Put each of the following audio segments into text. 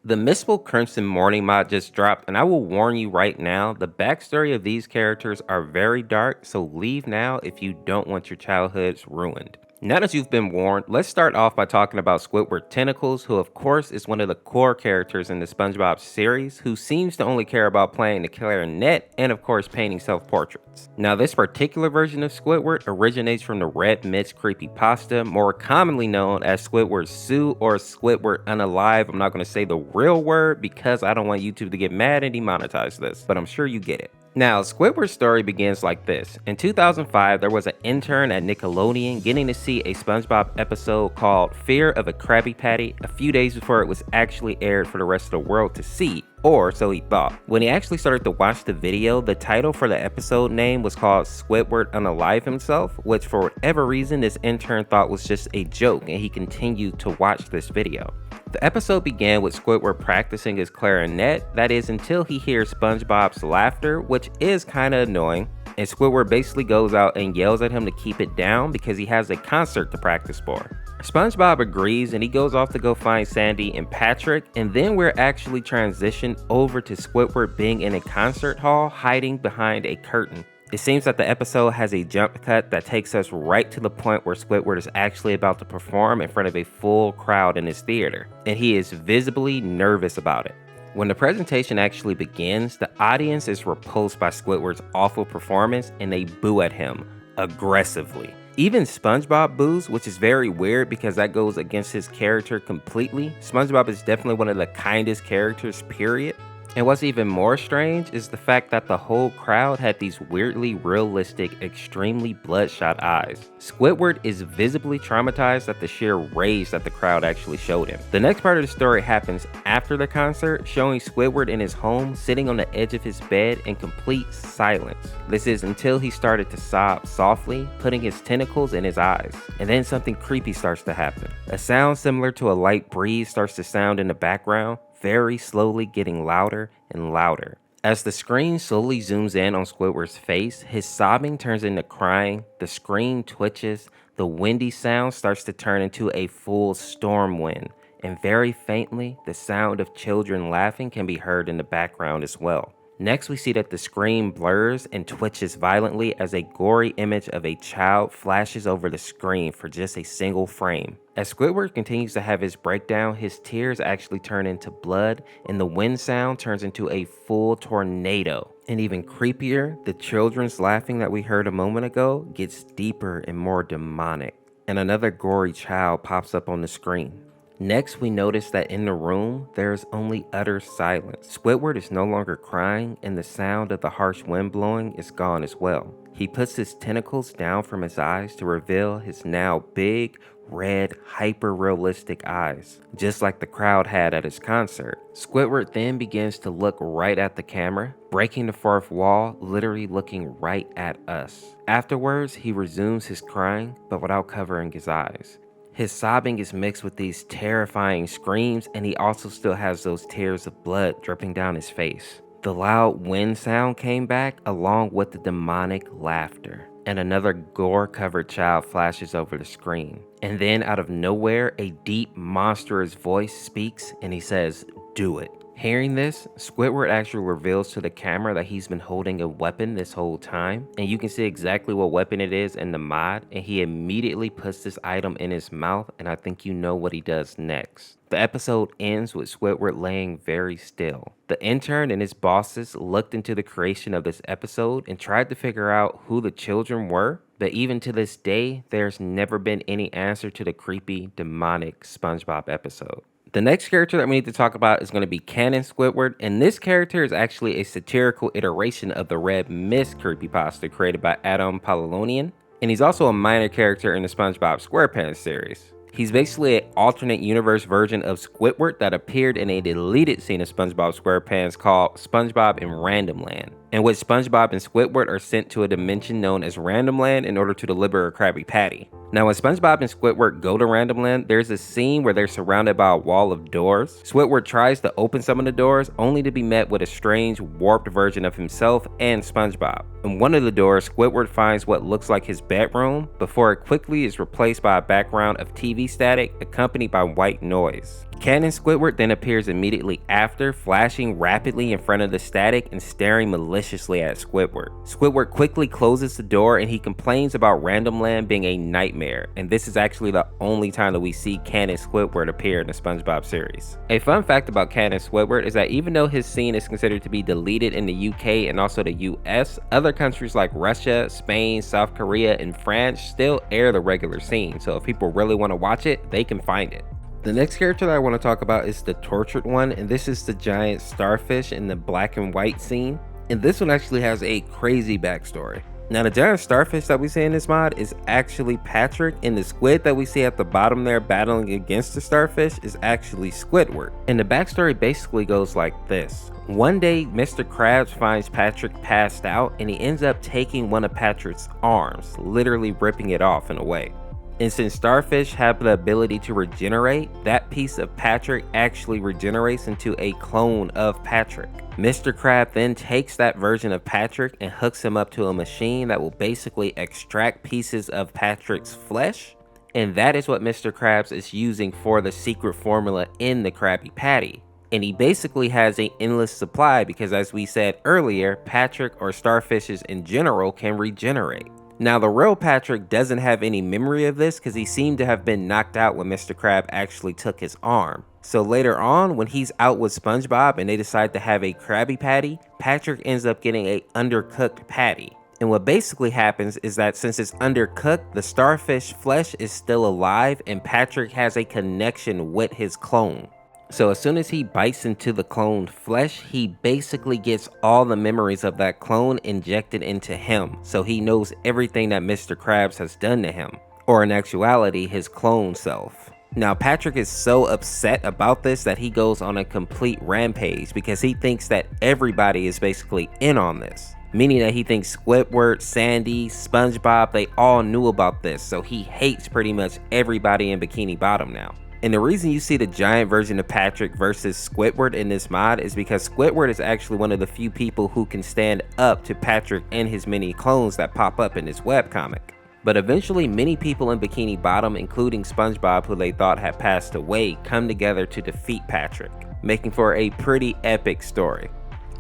The Mistful Crimson Morning mod just dropped, and I will warn you right now, the backstory of these characters are very dark, so leave now if you don't want your childhoods ruined. Now that you've been warned, let's start off by talking about Squidward Tentacles, who of course is one of the core characters in the SpongeBob series, who seems to only care about playing the clarinet and of course painting self-portraits. Now this particular version of Squidward originates from the Red Mist creepypasta, more commonly known as Squidward Sue or Squidward Unalive. I'm not going to say the real word because I don't want YouTube to get mad and demonetize this, but I'm sure you get it. Now, Squidward's story begins like this. In 2005, there was an intern at Nickelodeon getting to see a SpongeBob episode called Fear of a Krabby Patty a few days before it was actually aired for the rest of the world to see, or so he thought. When he actually started to watch the video, the title for the episode name was called Squidward Unalive himself, which for whatever reason this intern thought was just a joke, and he continued to watch this video. The episode began with Squidward practicing his clarinet, that is until he hears SpongeBob's laughter, which is kinda annoying, and Squidward basically goes out and yells at him to keep it down because he has a concert to practice for. SpongeBob agrees and he goes off to go find Sandy and Patrick, and then we're actually transitioned over to Squidward being in a concert hall hiding behind a curtain. It seems that the episode has a jump cut that takes us right to the point where Squidward is actually about to perform in front of a full crowd in his theater, and he is visibly nervous about it. When the presentation actually begins, the audience is repulsed by Squidward's awful performance and they boo at him aggressively. Even SpongeBob boos, which is very weird because that goes against his character completely. SpongeBob is definitely one of the kindest characters, period. And what's even more strange is the fact that the whole crowd had these weirdly realistic, extremely bloodshot eyes. Squidward is visibly traumatized at the sheer rage that the crowd actually showed him. The next part of the story happens after the concert, showing Squidward in his home sitting on the edge of his bed in complete silence. This is until he started to sob softly, putting his tentacles in his eyes. And then something creepy starts to happen. A sound similar to a light breeze starts to sound in the background, very slowly getting louder and louder. As the screen slowly zooms in on Squidward's face, his sobbing turns into crying, the screen twitches, the windy sound starts to turn into a full storm wind, and very faintly, the sound of children laughing can be heard in the background as well. Next, we see that the screen blurs and twitches violently as a gory image of a child flashes over the screen for just a single frame. As Squidward continues to have his breakdown, his tears actually turn into blood and the wind sound turns into a full tornado. And even creepier, the children's laughing that we heard a moment ago gets deeper and more demonic. And another gory child pops up on the screen. Next, we notice that in the room, there is only utter silence. Squidward is no longer crying, and the sound of the harsh wind blowing is gone as well. He puts his tentacles down from his eyes to reveal his now big, red, hyper-realistic eyes, just like the crowd had at his concert. Squidward then begins to look right at the camera, breaking the fourth wall, literally looking right at us. Afterwards, he resumes his crying, but without covering his eyes. His sobbing is mixed with these terrifying screams, and he also still has those tears of blood dripping down his face. The loud wind sound came back along with the demonic laughter, and another gore-covered child flashes over the screen. And then out of nowhere, a deep, monstrous voice speaks, and he says, "Do it." Hearing this, Squidward actually reveals to the camera that he's been holding a weapon this whole time, and you can see exactly what weapon it is in the mod, and he immediately puts this item in his mouth, and I think you know what he does next. The episode ends with Squidward laying very still. The intern and his bosses looked into the creation of this episode and tried to figure out who the children were, but even to this day, there's never been any answer to the creepy, demonic SpongeBob episode. The next character that we need to talk about is going to be Canon Squidward, and this character is actually a satirical iteration of the Red Mist creepypasta created by Adam Polilonian, and he's also a minor character in the SpongeBob SquarePants series. He's basically an alternate universe version of Squidward that appeared in a deleted scene of SpongeBob SquarePants called SpongeBob in Random Land, in which SpongeBob and Squidward are sent to a dimension known as Random Land in order to deliver a Krabby Patty. Now, when SpongeBob and Squidward go to Random Land, there's a scene where they're surrounded by a wall of doors. Squidward tries to open some of the doors, only to be met with a strange, warped version of himself and SpongeBob. In one of the doors, Squidward finds what looks like his bedroom, before it quickly is replaced by a background of TV static accompanied by white noise. Cannon Squidward then appears immediately after, flashing rapidly in front of the static and staring maliciously at Squidward. Squidward quickly closes the door and he complains about Random Land being a nightmare, and this is actually the only time that we see Cannon Squidward appear in the SpongeBob series. A fun fact about Cannon Squidward is that even though his scene is considered to be deleted in the UK and also the US, other countries like Russia, Spain, South Korea, and France still air the regular scene, so if people really want to watch it, they can find it. The next character that I want to talk about is the tortured one, and this is the giant starfish in the black and white scene. And this one actually has a crazy backstory. Now the giant starfish that we see in this mod is actually Patrick, and the squid that we see at the bottom there battling against the starfish is actually Squidward. And the backstory basically goes like this. One day, Mr. Krabs finds Patrick passed out, and he ends up taking one of Patrick's arms, literally ripping it off in a way. And since starfish have the ability to regenerate, that piece of Patrick actually regenerates into a clone of Patrick. Mr. Krab then takes that version of Patrick and hooks him up to a machine that will basically extract pieces of Patrick's flesh, and that is what Mr. Krabs is using for the secret formula in the Krabby Patty. And he basically has an endless supply because, as we said earlier, Patrick or starfishes in general can regenerate. Now the real Patrick doesn't have any memory of this because he seemed to have been knocked out when Mr. Krab actually took his arm. So later on, when he's out with SpongeBob and they decide to have a Krabby Patty, Patrick ends up getting a undercooked patty. And what basically happens is that since it's undercooked, the starfish flesh is still alive and Patrick has a connection with his clone. So as soon as he bites into the cloned flesh, he basically gets all the memories of that clone injected into him. So he knows everything that Mr. Krabs has done to him, or in actuality, his clone self. Now Patrick is so upset about this that he goes on a complete rampage because he thinks that everybody is basically in on this. Meaning that he thinks Squidward, Sandy, SpongeBob, they all knew about this. So he hates pretty much everybody in Bikini Bottom now. And the reason you see the giant version of Patrick versus Squidward in this mod is because Squidward is actually one of the few people who can stand up to Patrick and his many clones that pop up in this webcomic. But eventually many people in Bikini Bottom, including SpongeBob, who they thought had passed away, come together to defeat Patrick, making for a pretty epic story.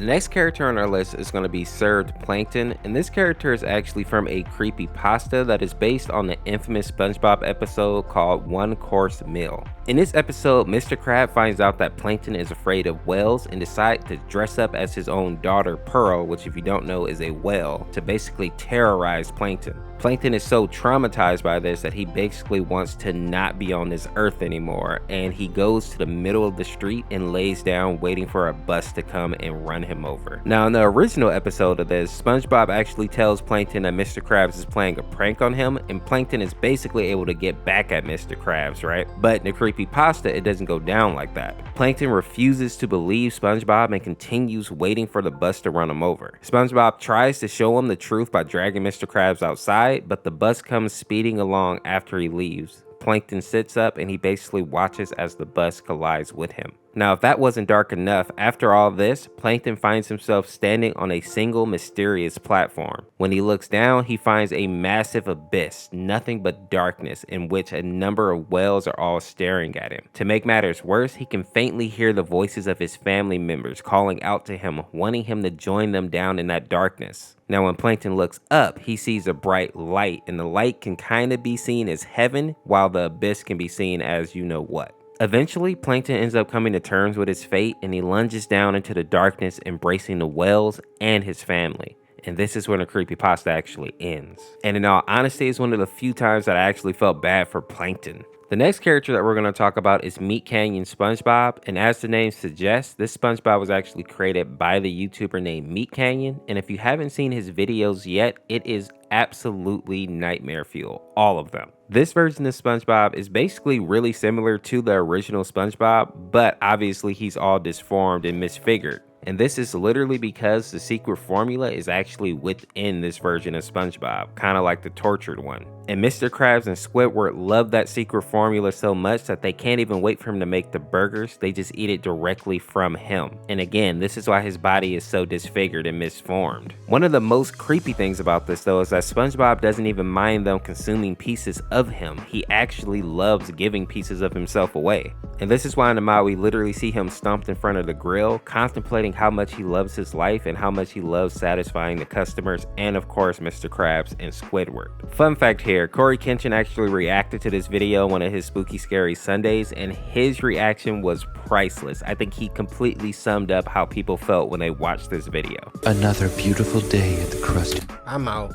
The next character on our list is going to be Served Plankton, and this character is actually from a creepypasta that is based on the infamous SpongeBob episode called One Course Meal. In this episode, Mr. Krab finds out that Plankton is afraid of whales and decides to dress up as his own daughter Pearl, which if you don't know is a whale, to basically terrorize Plankton. Plankton is so traumatized by this that he basically wants to not be on this earth anymore, and he goes to the middle of the street and lays down waiting for a bus to come and run him over. Now in the original episode of this, SpongeBob actually tells Plankton that Mr. Krabs is playing a prank on him, and Plankton is basically able to get back at Mr. Krabs, right? But in the creepypasta, it doesn't go down like that. Plankton refuses to believe SpongeBob and continues waiting for the bus to run him over. SpongeBob tries to show him the truth by dragging Mr. Krabs outside, but the bus comes speeding along after he leaves. Plankton sits up and he basically watches as the bus collides with him. Now, if that wasn't dark enough, after all this, Plankton finds himself standing on a single mysterious platform. When he looks down, he finds a massive abyss, nothing but darkness, in which a number of whales are all staring at him. To make matters worse, he can faintly hear the voices of his family members calling out to him, wanting him to join them down in that darkness. Now, when Plankton looks up, he sees a bright light, and the light can kind of be seen as heaven, while the abyss can be seen as you know what. Eventually, Plankton ends up coming to terms with his fate, and he lunges down into the darkness, embracing the whales and his family. And this is when the creepypasta actually ends. And in all honesty, it's one of the few times that I actually felt bad for Plankton. The next character that we're going to talk about is Meat Canyon SpongeBob, and as the name suggests, this SpongeBob was actually created by the YouTuber named Meat Canyon, and if you haven't seen his videos yet, it is absolutely nightmare fuel, all of them. This version of SpongeBob is basically really similar to the original SpongeBob, but obviously he's all disformed and misfigured. And this is literally because the secret formula is actually within this version of SpongeBob, kind of like the tortured one. And Mr. Krabs and Squidward love that secret formula so much that they can't even wait for him to make the burgers, they just eat it directly from him. And again, this is why his body is so disfigured and misformed. One of the most creepy things about this though is that SpongeBob doesn't even mind them consuming pieces of him. He actually loves giving pieces of himself away. And this is why in the mod we literally see him stomped in front of the grill, contemplating how much he loves his life and how much he loves satisfying the customers and of course Mr. Krabs and Squidward. Fun fact here, Corey Kenshin actually reacted to this video on one of his Spooky Scary Sundays and his reaction was priceless. I think he completely summed up how people felt when they watched this video. Another beautiful day at the Krusty. I'm out.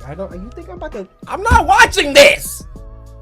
You think I'm about to? I'm not watching this!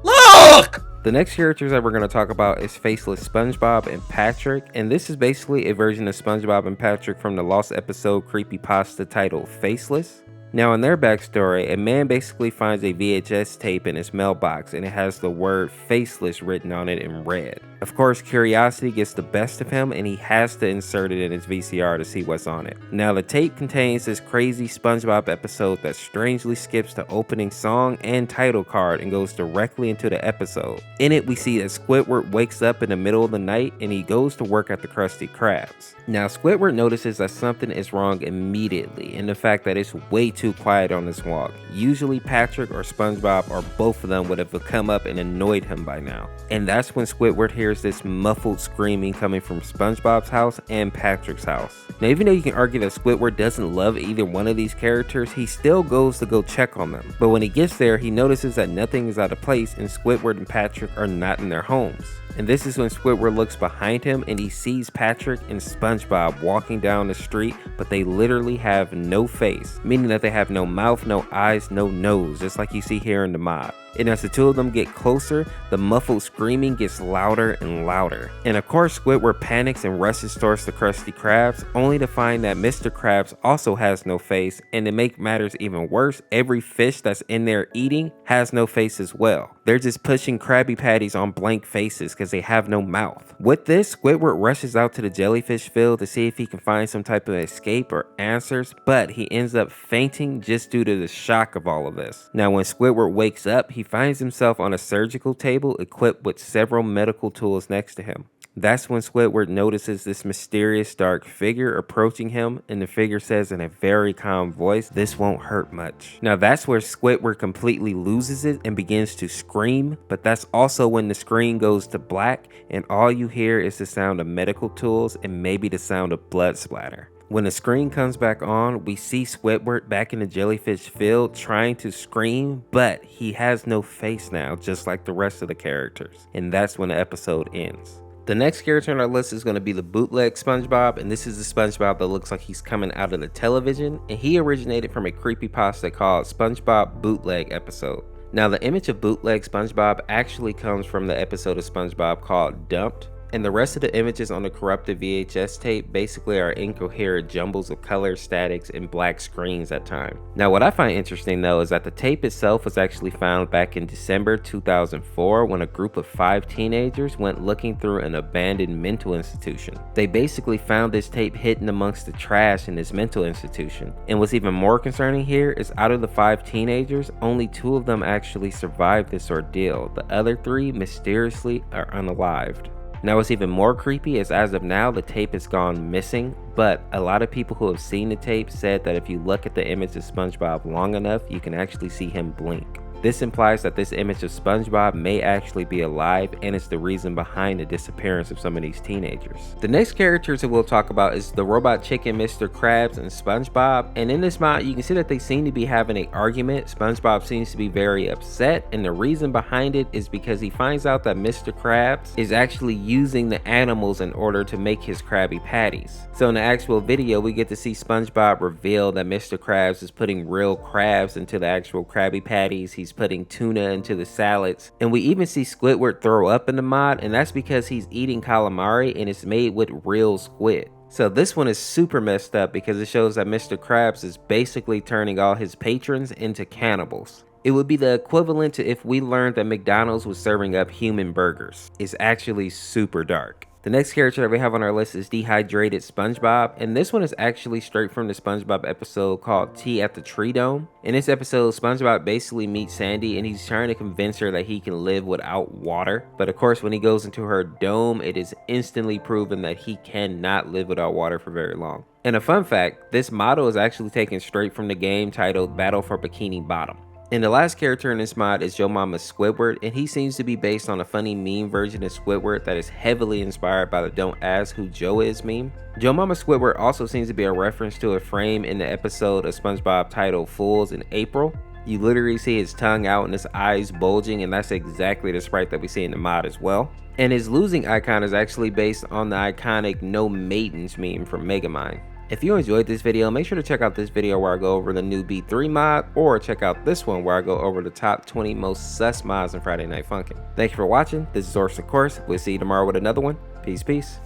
Look! The next characters that we're going to talk about is Faceless SpongeBob and Patrick, and this is basically a version of SpongeBob and Patrick from the lost episode creepypasta titled Faceless. Now in their backstory, a man basically finds a VHS tape in his mailbox and it has the word Faceless written on it in red. Of course, curiosity gets the best of him and he has to insert it in his VCR to see what's on it. Now the tape contains this crazy SpongeBob episode that strangely skips the opening song and title card and goes directly into the episode. In it, we see that Squidward wakes up in the middle of the night and he goes to work at the Krusty Krabs. Now Squidward notices that something is wrong immediately and the fact that it's way too quiet on this walk. Usually Patrick or SpongeBob or both of them would have come up and annoyed him by now. And that's when Squidward hears this muffled screaming coming from SpongeBob's house and Patrick's house. Now even though you can argue that Squidward doesn't love either one of these characters, he still goes to go check on them. But when he gets there, he notices that nothing is out of place and Squidward and Patrick are not in their homes. And this is when Squidward looks behind him and he sees Patrick and SpongeBob walking down the street, but they literally have no face, meaning that they have no mouth, no eyes, no nose, just like you see here in the mod. And as the two of them get closer, the muffled screaming gets louder and louder. And of course, Squidward panics and rushes towards the Krusty Krabs, only to find that Mr. Krabs also has no face, and to make matters even worse, every fish that's in there eating has no face as well. They're just pushing Krabby Patties on blank faces because they have no mouth. With this, Squidward rushes out to the jellyfish field to see if he can find some type of escape or answers, but he ends up fainting just due to the shock of all of this. Now when Squidward wakes up, he finds himself on a surgical table equipped with several medical tools next to him. That's when Squidward notices this mysterious dark figure approaching him, and the figure says in a very calm voice, "This won't hurt much." Now that's where Squidward completely loses it and begins to scream, but that's also when the screen goes to black and all you hear is the sound of medical tools and maybe the sound of blood splatter. When the screen comes back on, we see Squidward back in the jellyfish field trying to scream, but he has no face now, just like the rest of the characters. And that's when the episode ends. The next character on our list is going to be the Bootleg SpongeBob, and this is the SpongeBob that looks like he's coming out of the television, and he originated from a creepypasta called SpongeBob Bootleg Episode. Now the image of Bootleg SpongeBob actually comes from the episode of SpongeBob called Dumped, and the rest of the images on the corrupted VHS tape basically are incoherent jumbles of color, statics, and black screens at times. Now what I find interesting though is that the tape itself was actually found back in December 2004 when a group of 5 teenagers went looking through an abandoned mental institution. They basically found this tape hidden amongst the trash in this mental institution. And what's even more concerning here is out of the 5 teenagers, only 2 of them actually survived this ordeal. The other 3 mysteriously are unalived. Now what's even more creepy is as of now the tape has gone missing, but a lot of people who have seen the tape said that if you look at the image of SpongeBob long enough, you can actually see him blink. This implies that this image of SpongeBob may actually be alive and is the reason behind the disappearance of some of these teenagers. The next characters that we'll talk about is the robot chicken Mr. Krabs and SpongeBob, and in this mod you can see that they seem to be having an argument. SpongeBob seems to be very upset, and the reason behind it is because he finds out that Mr. Krabs is actually using the animals in order to make his Krabby Patties. So in the actual video we get to see SpongeBob reveal that Mr. Krabs is putting real crabs into the actual Krabby Patties. He's putting tuna into the salads, and we even see Squidward throw up in the mod, and that's because he's eating calamari and it's made with real squid. So this one is super messed up because it shows that Mr. Krabs is basically turning all his patrons into cannibals. It would be the equivalent to if we learned that McDonald's was serving up human burgers. It's actually super dark. The next character that we have on our list is Dehydrated SpongeBob, and this one is actually straight from the SpongeBob episode called Tea at the Tree Dome. In this episode, SpongeBob basically meets Sandy and he's trying to convince her that he can live without water. But of course, when he goes into her dome, it is instantly proven that he cannot live without water for very long. And a fun fact, this model is actually taken straight from the game titled Battle for Bikini Bottom. And the last character in this mod is Yo Mama's Squidward, and he seems to be based on a funny meme version of Squidward that is heavily inspired by the "Don't Ask Who Joe Is" meme. Yo Mama Squidward also seems to be a reference to a frame in the episode of SpongeBob titled Fools in April. You literally see his tongue out and his eyes bulging, and that's exactly the sprite that we see in the mod as well. And his losing icon is actually based on the iconic No Maidens meme from Megamind. If you enjoyed this video, make sure to check out this video where I go over the new B3 mod, or check out this one where I go over the top 20 most sus mods in Friday Night Funkin'. Thank you for watching. This is Orseofkorse. We'll see you tomorrow with another one. Peace, peace.